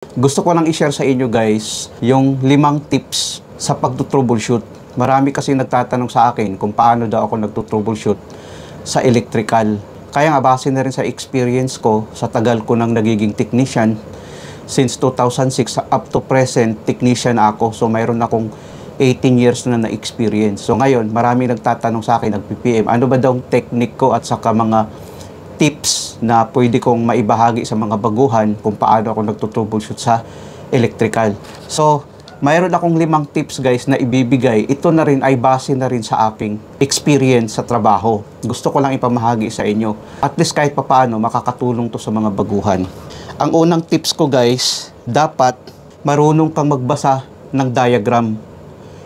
Gusto ko lang i-share sa inyo guys yung 5 tips sa pagtutroubleshoot. Marami kasi nagtatanong sa akin kung paano daw ako nagtutroubleshoot sa electrical. Kaya nga base na rin sa experience ko, sa tagal ko nang nagiging technician. Since 2006 up to present, technician ako. So mayroon akong 18 years na na-experience. So ngayon, marami nagtatanong sa akin, nag-PPM, ano ba daw ang technique ko at saka mga tips na pwede kong maibahagi sa mga baguhan kung paano ako nagtutroubleshoot sa electrical. So, mayroon akong 5 tips guys na ibibigay. Ito na rin ay base na rin sa aking experience sa trabaho. Gusto ko lang ipamahagi sa inyo. At least kahit papaano makakatulong to sa mga baguhan. Ang unang tips ko guys, dapat marunong kang magbasa ng diagram.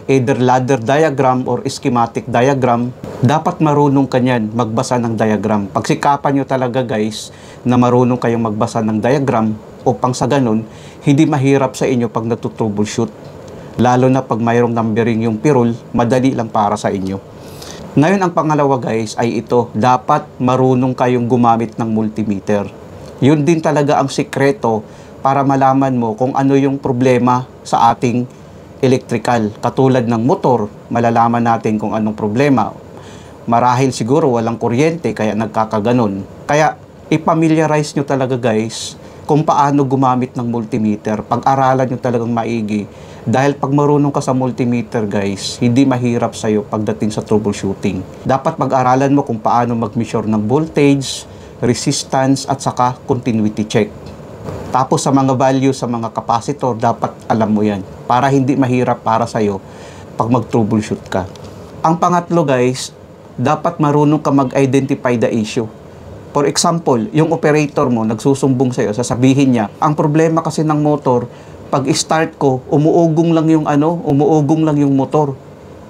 Either ladder diagram or schematic diagram, dapat marunong ka niyan magbasa ng diagram. Pagsikapan nyo talaga guys na marunong kayong magbasa ng diagram upang sa ganun, hindi mahirap sa inyo pag natutroubleshoot. Lalo na pag mayroong numbering yung pirul, madali lang para sa inyo. Ngayon ang pangalawa guys ay ito, dapat marunong kayong gumamit ng multimeter. Yun din talaga ang sikreto para malaman mo kung ano yung problema sa ating electrical. Katulad ng motor, malalaman natin kung anong problema. Marahil siguro walang kuryente kaya nagkakaganon. Kaya ipamiliarize nyo talaga guys kung paano gumamit ng multimeter. Pag-aralan nyo talagang maigi. Dahil pag marunong ka sa multimeter guys, hindi mahirap sa'yo pagdating sa troubleshooting. Dapat pag-aralan mo kung paano mag-measure ng voltage, resistance at saka continuity check. Tapos sa mga value sa mga capacitor, dapat alam mo yan para hindi mahirap para sa'yo pag mag-troubleshoot ka. Ang pangatlo guys, dapat marunong ka mag-identify the issue. For example, yung operator mo nagsusumbong sa'yo, sasabihin niya, ang problema kasi ng motor, pag start ko, umuugong lang yung motor.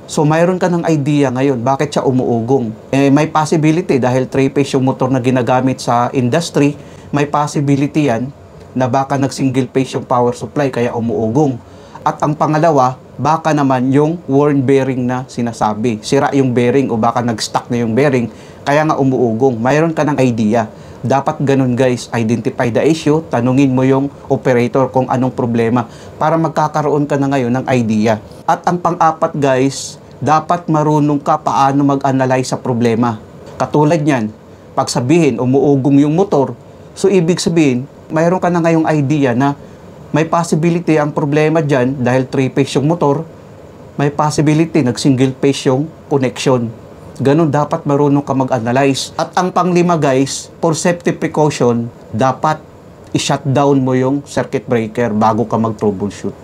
So mayroon ka ng idea ngayon, bakit siya umuugong? May possibility dahil 3-phase yung motor na ginagamit sa industry, may possibility yan na baka nag-single phase yung power supply kaya umuugong. At ang pangalawa, baka naman yung worn bearing na sinasabi. Sira yung bearing o baka nag-stuck na yung bearing kaya nga umuugong. Mayroon ka ng idea. Dapat ganun guys, identify the issue, tanungin mo yung operator kung anong problema para magkakaroon ka na ngayon ng idea. At ang pang-apat guys, dapat marunong ka paano mag-analyze sa problema. Katulad niyan, pag sabihin umuugong yung motor, so ibig sabihin, mayroon ka na ngayong idea na may possibility ang problema dyan dahil 3-phase yung motor, may possibility nag-single phase yung connection. Ganun dapat marunong ka mag-analyze. At ang pang-5 guys, for safety precaution, dapat i-shutdown mo yung circuit breaker bago ka mag-troubleshoot.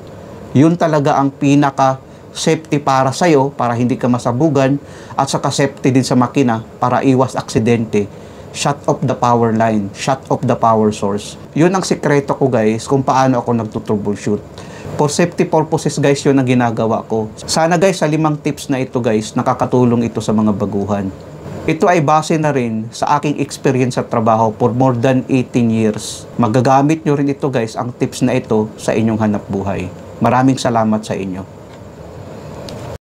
Yun talaga ang pinaka-safety para sa'yo, para hindi ka masabugan, at saka safety din sa makina para iwas aksidente. Shut off the power line, shut off the power source. Yun ang sikreto ko guys kung paano ako nagtutroubleshoot. For safety purposes guys, yun ang ginagawa ko. Sana guys sa 5 tips na ito guys, nakakatulong ito sa mga baguhan. Ito ay base na rin sa aking experience sa trabaho for more than 18 years. Magagamit nyo rin ito guys, ang tips na ito sa inyong hanap buhay. Maraming salamat sa inyo.